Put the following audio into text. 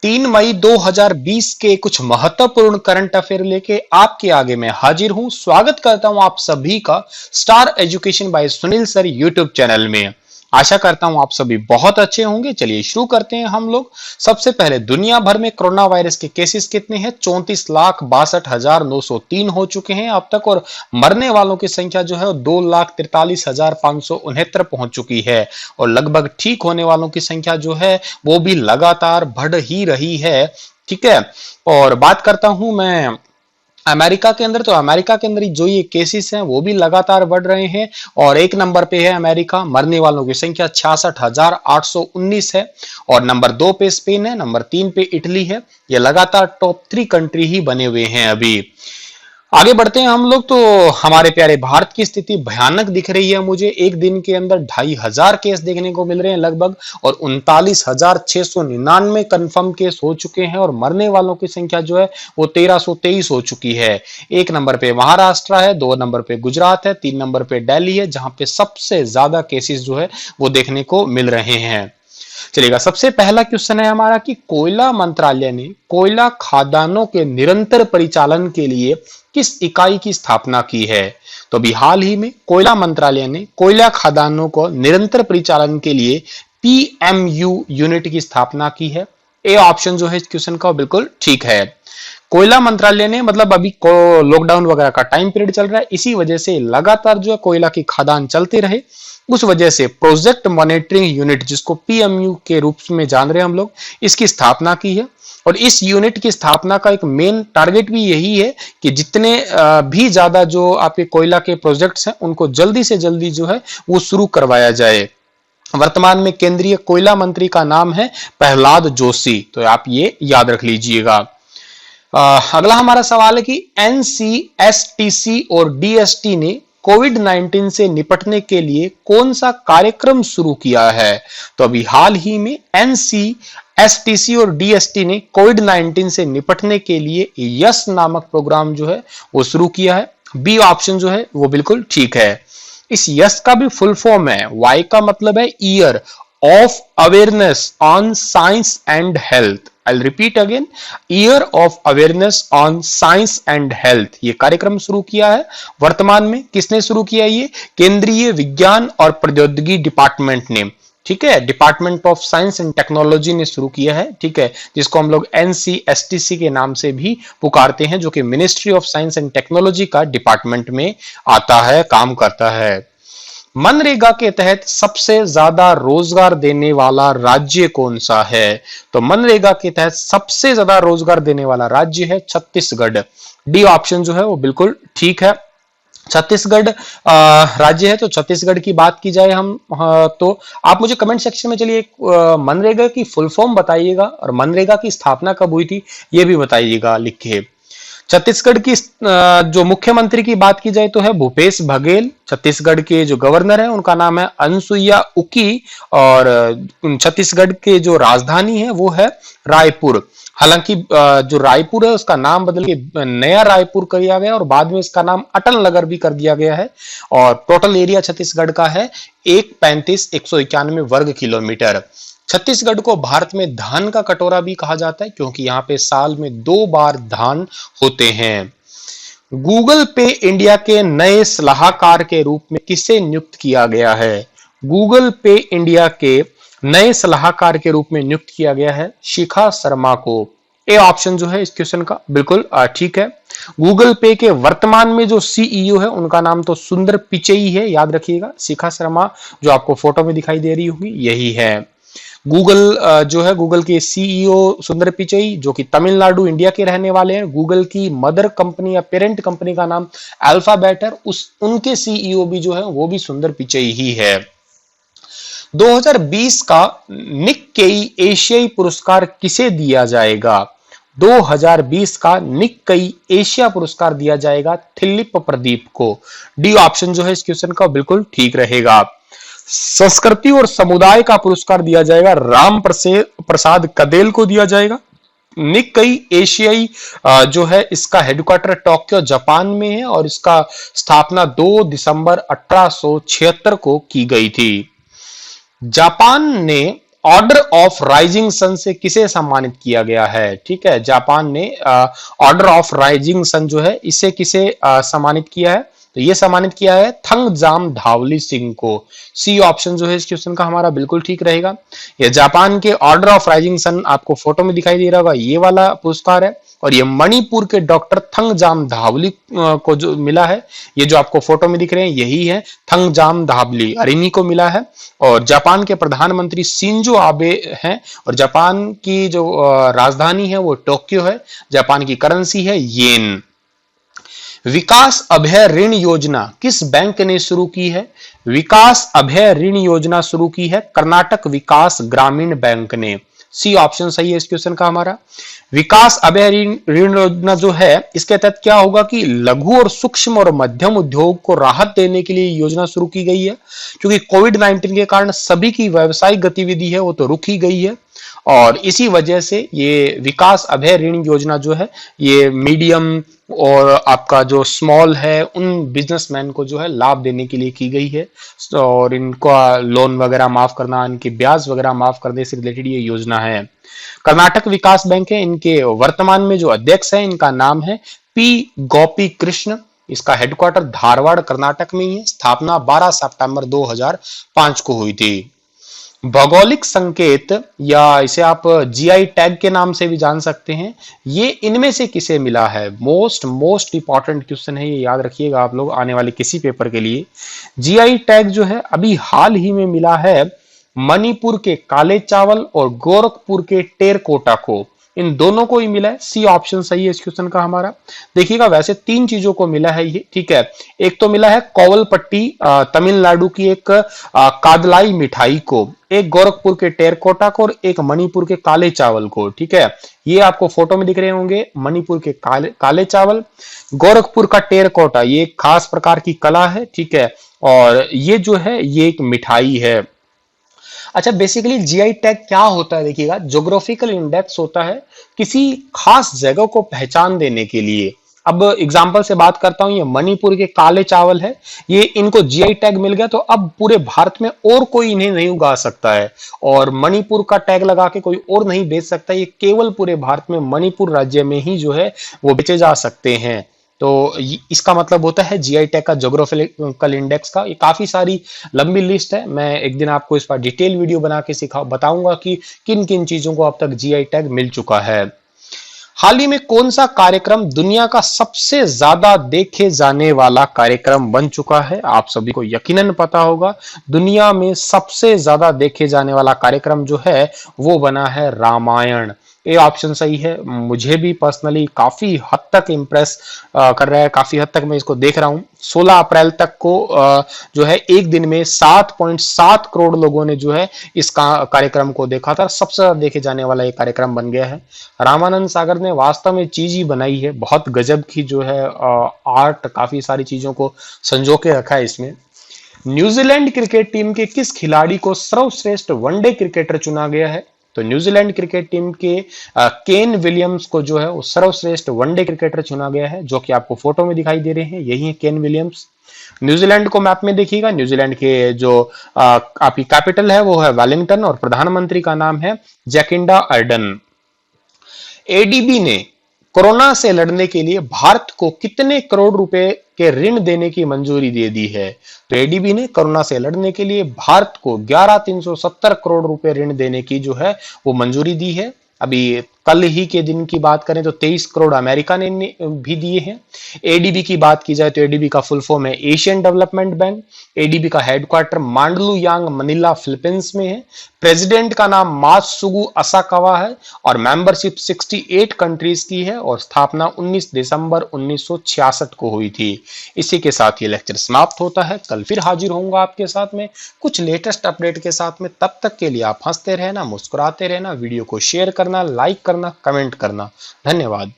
3 मई 2020 के कुछ महत्वपूर्ण करंट अफेयर लेके आपके आगे मैं हाजिर हूं। स्वागत करता हूं आप सभी का star education by Sunil sir YouTube channel में। आशा करता हूं आप सभी बहुत अच्छे होंगे। चलिए शुरू करते हैं हम लोग। सबसे पहले दुनिया भर में कोरोना वायरस के केसेस कितने हैं? 34,62,903 हो चुके हैं अब तक, और मरने वालों की संख्या जो है 2,43,569 पहुंच चुकी है। और लगभग ठीक होने वालों की संख्या जो है वो भी लगातार बढ़ ही रही है। ठीक है, और बात करता हूं मैं अमेरिका के अंदर, तो अमेरिका के अंदर जो ये केसेस हैं वो भी लगातार बढ़ रहे हैं। और एक नंबर पे है अमेरिका, मरने वालों की संख्या 66,819 है। और नंबर 2 पे स्पेन है, नंबर 3 पे इटली है। ये लगातार टॉप 3 कंट्री ही बने हुए हैं अभी। आगे बढ़ते हैं हम लोग। तो हमारे प्यारे भारत की स्थिति भयानक दिख रही है मुझे। एक दिन के अंदर 2,500 केस देखने को मिल रहे हैं लगभग, और 39,699 कंफर्म केस हो चुके हैं। और मरने वालों की संख्या जो है वो 1,323 हो चुकी है। एक नंबर पे महाराष्ट्र है, 2 नंबर पे गुजरात है, 3 नंबर पे दिल्ली है, जहां पे सबसे ज्यादा केसेस जो है वो देखने को मिल रहे हैं। चलेगा, सबसे पहला क्वेश्चन है हमारा कि कोयला मंत्रालय ने कोयला खदानों के निरंतर परिचालन के लिए किस इकाई की स्थापना की है? तो अभी हाल ही में कोयला मंत्रालय ने कोयला खदानों को निरंतर परिचालन के लिए पीएमयू यूनिट की स्थापना की है। ए ऑप्शन जो है इस क्वेश्चन का बिल्कुल ठीक है। कोयला मंत्रालय ने, मतलब अभी लॉकडाउन वगैरह का टाइम पीरियड चल रहा है, इसी वजह से लगातार जो है कोयला की खदान चलते रहे, उस वजह से प्रोजेक्ट मॉनिटरिंग यूनिट, जिसको पीएमयू के रूप में जान रहे हैं हम लोग, इसकी स्थापना की है। और इस यूनिट की स्थापना का एक मेन टारगेट भी यही है कि जितने भी ज्यादा जो आपके कोयला के प्रोजेक्ट्स हैं उनको जल्दी से जल्दी जो है वो शुरू करवाया जाए। वर्तमान में केंद्रीय कोयला मंत्री का नाम है प्रहलाद जोशी, तो आप ये याद रख लीजिएगा। अगला हमारा सवाल है कि एनसीएसटीसी और डीएसटी ने कोविड-19 से निपटने के लिए कौन सा कार्यक्रम शुरू किया है? तो अभी हाल ही में एनसीएसटीसी और डीएसटी ने कोविड-19 से निपटने के लिए यस नामक प्रोग्राम जो है वो शुरू किया है। बी ऑप्शन जो है वो बिल्कुल ठीक है। इस यस का भी फुल फॉर्म है, वाई का मतलब है year of awareness on science and health. I'll repeat again, year of awareness on science and health, ये कार्यक्रम शुरू किया है। वर्तमान में किसने शुरू किया? ये केंद्रीय विज्ञान और प्रौद्योगिकी डिपार्टमेंट ने, ठीक है, department of science and technology ने शुरू किया है, ठीक है, जिसको हम लोग एनसीएसटीसी के नाम से भी पुकारते हैं, जो कि ministry of science and technology का डिपार्टमेंट में आता है, काम करता है। मनरेगा के तहत सबसे ज्यादा रोजगार देने वाला राज्य कौन सा है? तो मनरेगा के तहत सबसे ज्यादा रोजगार देने वाला राज्य है छत्तीसगढ़। डी ऑप्शन जो है वो बिल्कुल ठीक है। छत्तीसगढ़ राज्य है, तो छत्तीसगढ़ की बात की जाए हम, तो आप मुझे कमेंट सेक्शन में चलिए मनरेगा की फुल फॉर्म बताइएगा, और मनरेगा की स्थापना कब हुई थी ये भी बताइएगा लिख के। छत्तीसगढ़ की जो मुख्यमंत्री की बात की जाए तो है भूपेश बघेल। छत्तीसगढ़ के जो गवर्नर है उनका नाम है अनसुईया उकी। और छत्तीसगढ़ के जो राजधानी है वो है रायपुर। हालांकि जो रायपुर है उसका नाम बदल के नया रायपुर कर दिया गया, और बाद में इसका नाम अटल नगर भी कर दिया गया है। और टोटल एरिया छत्तीसगढ़ का है 135,191 वर्ग किलोमीटर। छत्तीसगढ़ को भारत में धान का कटोरा भी कहा जाता है, क्योंकि यहाँ पे साल में 2 बार धान होते हैं। गूगल पे इंडिया के नए सलाहकार के रूप में किसे नियुक्त किया गया है? गूगल पे इंडिया के नए सलाहकार के रूप में नियुक्त किया गया है शिखा शर्मा को। ए ऑप्शन जो है इस क्वेश्चन का बिल्कुल ठीक है। गूगल पे के वर्तमान में जो सीईओ है उनका नाम तो सुंदर पिचई है, याद रखिएगा। शिखा शर्मा जो आपको फोटो में दिखाई दे रही होगी यही है। गूगल जो है, गूगल के सीईओ सुंदर पिचई, जो कि तमिलनाडु इंडिया के रहने वाले हैं। गूगल की मदर कंपनी या पेरेंट कंपनी का नाम अल्फाबेट है, उनके सीईओ भी जो है वो भी सुंदर पिचई ही है। 2020 का निक्केई एशियाई पुरस्कार किसे दिया जाएगा? 2020 का निक्केई एशिया पुरस्कार दिया जाएगा थिलीप प्रदीप को। डी ऑप्शन जो है इस क्वेश्चन का बिल्कुल ठीक रहेगा। संस्कृति और समुदाय का पुरस्कार दिया जाएगा राम प्रसाद कदेल को दिया जाएगा। निक्केई एशियाई जो है इसका हेडक्वार्टर टोक्यो जापान में है, और इसका स्थापना 2 दिसंबर 1876 को की गई थी। जापान ने ऑर्डर ऑफ राइजिंग सन से किसे सम्मानित किया गया है? ठीक है, जापान ने ऑर्डर ऑफ राइजिंग सन जो है इसे किसे सम्मानित किया है? तो ये सम्मानित किया है थंगजाम धावली सिंह को। सी ऑप्शन जो है इस क्वेश्चन का हमारा बिल्कुल ठीक रहेगा। ये जापान के ऑर्डर ऑफ राइजिंग सन आपको फोटो में दिखाई दे रहा होगा, ये वाला पुरस्कार है। और ये मणिपुर के डॉक्टर थंगजाम धावली को जो मिला है, ये जो आपको फोटो में दिख रहे हैं यही है थंगजाम धावली, और इन्हीं को मिला है। और जापान के प्रधानमंत्री शिंजो आबे हैं, और जापान की जो राजधानी है वो टोक्यो है। जापान की करेंसी है येन। विकास अभय ऋण योजना किस बैंक ने शुरू की है? विकास अभय ऋण योजना शुरू की है कर्नाटक विकास ग्रामीण बैंक ने। सी ऑप्शन सही है इस क्वेश्चन का हमारा। विकास अभय ऋण योजना जो है इसके तहत क्या होगा कि लघु और सूक्ष्म और मध्यम उद्योग को राहत देने के लिए योजना शुरू की गई है, क्योंकि कोविड-19 के कारण सभी की व्यावसायिक गतिविधि है वो तो रुक ही गई है। और इसी वजह से ये विकास अभय ऋण योजना जो है ये मीडियम और आपका जो स्मॉल है उन बिजनेसमैन को जो है लाभ देने के लिए की गई है, और इनका लोन वगैरह माफ करना, इनकी ब्याज वगैरह माफ करने से रिलेटेड ये योजना है। कर्नाटक विकास बैंक है, इनके वर्तमान में जो अध्यक्ष है इनका नाम है पी गोपी कृष्ण। इसका हेडक्वार्टर धारवाड़ कर्नाटक में ही है। स्थापना 12 सितंबर 2005 को हुई थी। भौगोलिक संकेत या इसे आप जीआई टैग के नाम से भी जान सकते हैं, ये इनमें से किसे मिला है? मोस्ट इंपॉर्टेंट क्वेश्चन है, ये याद रखिएगा आप लोग आने वाले किसी पेपर के लिए। जीआई टैग जो है अभी हाल ही में मिला है मणिपुर के काले चावल और गोरखपुर के टेरकोटा को, इन दोनों को ही मिला है। सी ऑप्शन सही है इस क्वेश्चन का हमारा। देखिएगा वैसे 3 चीजों को मिला है ये, ठीक है। एक तो मिला है कोवलपट्टी तमिलनाडु की एक कादलाई मिठाई को, एक गोरखपुर के टेरकोटा को और एक मणिपुर के काले चावल को, ठीक है। ये आपको फोटो में दिख रहे होंगे, मणिपुर के काले चावल, गोरखपुर का टेरकोटा, ये एक खास प्रकार की कला है, ठीक है। और ये जो है ये एक मिठाई है। अच्छा, बेसिकली जीआई टैग क्या होता है? देखिएगा, ज्योग्राफिकल इंडेक्स होता है किसी खास जगह को पहचान देने के लिए। अब एग्जांपल से बात करता हूं, ये मणिपुर के काले चावल है, ये इनको जीआई टैग मिल गया तो अब पूरे भारत में और कोई इन्हें नहीं उगा सकता है, और मणिपुर का टैग लगा के कोई और नहीं बेच सकता। ये केवल पूरे भारत में मणिपुर राज्य में ही जो है वो बेचे जा सकते हैं। तो इसका मतलब होता है जीआई टैग का, ज्योग्राफिकल इंडेक्स का। ये काफी सारी लंबी लिस्ट है, मैं एक दिन आपको इस पर डिटेल वीडियो बना के बताऊंगा कि किन किन चीजों को अब तक जीआई टैग मिल चुका है। हाल ही में कौन सा कार्यक्रम दुनिया का सबसे ज्यादा देखे जाने वाला कार्यक्रम बन चुका है? आप सभी को यकीनन पता होगा, दुनिया में सबसे ज्यादा देखे जाने वाला कार्यक्रम जो है वो बना है रामायण। ये ऑप्शन सही है। मुझे भी पर्सनली काफी हद तक इम्प्रेस कर रहा है, काफी हद तक मैं इसको देख रहा हूं। 16 अप्रैल तक को जो है एक दिन में 7.7 करोड़ लोगों ने जो है इस कार्यक्रम को देखा था। सबसे ज्यादा देखे जाने वाला ये कार्यक्रम बन गया है। रामानंद सागर ने वास्तव में चीज ही बनाई है, बहुत गजब की जो है आर्ट, काफी सारी चीजों को संजो के रखा है इसमें। न्यूजीलैंड क्रिकेट टीम के किस खिलाड़ी को सर्वश्रेष्ठ वनडे क्रिकेटर चुना गया है? तो न्यूजीलैंड क्रिकेट टीम के केन विलियम्स को जो है वो सर्वश्रेष्ठ वनडे क्रिकेटर चुना गया है, जो कि आपको फोटो में दिखाई दे रहे हैं, यही है केन विलियम्स। न्यूजीलैंड को मैप में देखिएगा, न्यूजीलैंड के जो आपकी कैपिटल है वो है वेलिंगटन, और प्रधानमंत्री का नाम है जैकिंडा अर्डन। एडीबी ने कोरोना से लड़ने के लिए भारत को कितने करोड़ रुपए के ऋण देने की मंजूरी दे दी है? तो एडीबी ने कोरोना से लड़ने के लिए भारत को 11,370 करोड़ रुपए ऋण देने की जो है वो मंजूरी दी है। अभी कल ही के दिन की बात करें तो 23 करोड़ अमेरिका ने भी दिए हैं। एडीबी की बात की जाए तो एडीबी का फुल फॉर्म है एशियन डेवलपमेंट बैंक। एडीबी का हेडक्वार्टर मांडलुयांग मनीला फिलीपींस में है। प्रेसिडेंट का नाम मात्सुगु असाकावा है, और मेंबरशिप 68 कंट्रीज की है, और स्थापना 19 दिसंबर 1966 को हुई थी। इसी के साथ ये लेक्चर समाप्त होता है। कल फिर हाजिर होऊंगा आपके साथ में कुछ लेटेस्ट अपडेट के साथ में। तब तक के लिए आप हंसते रहना, मुस्कुराते रहना, वीडियो को शेयर करना, लाइक करना, कमेंट करना। धन्यवाद।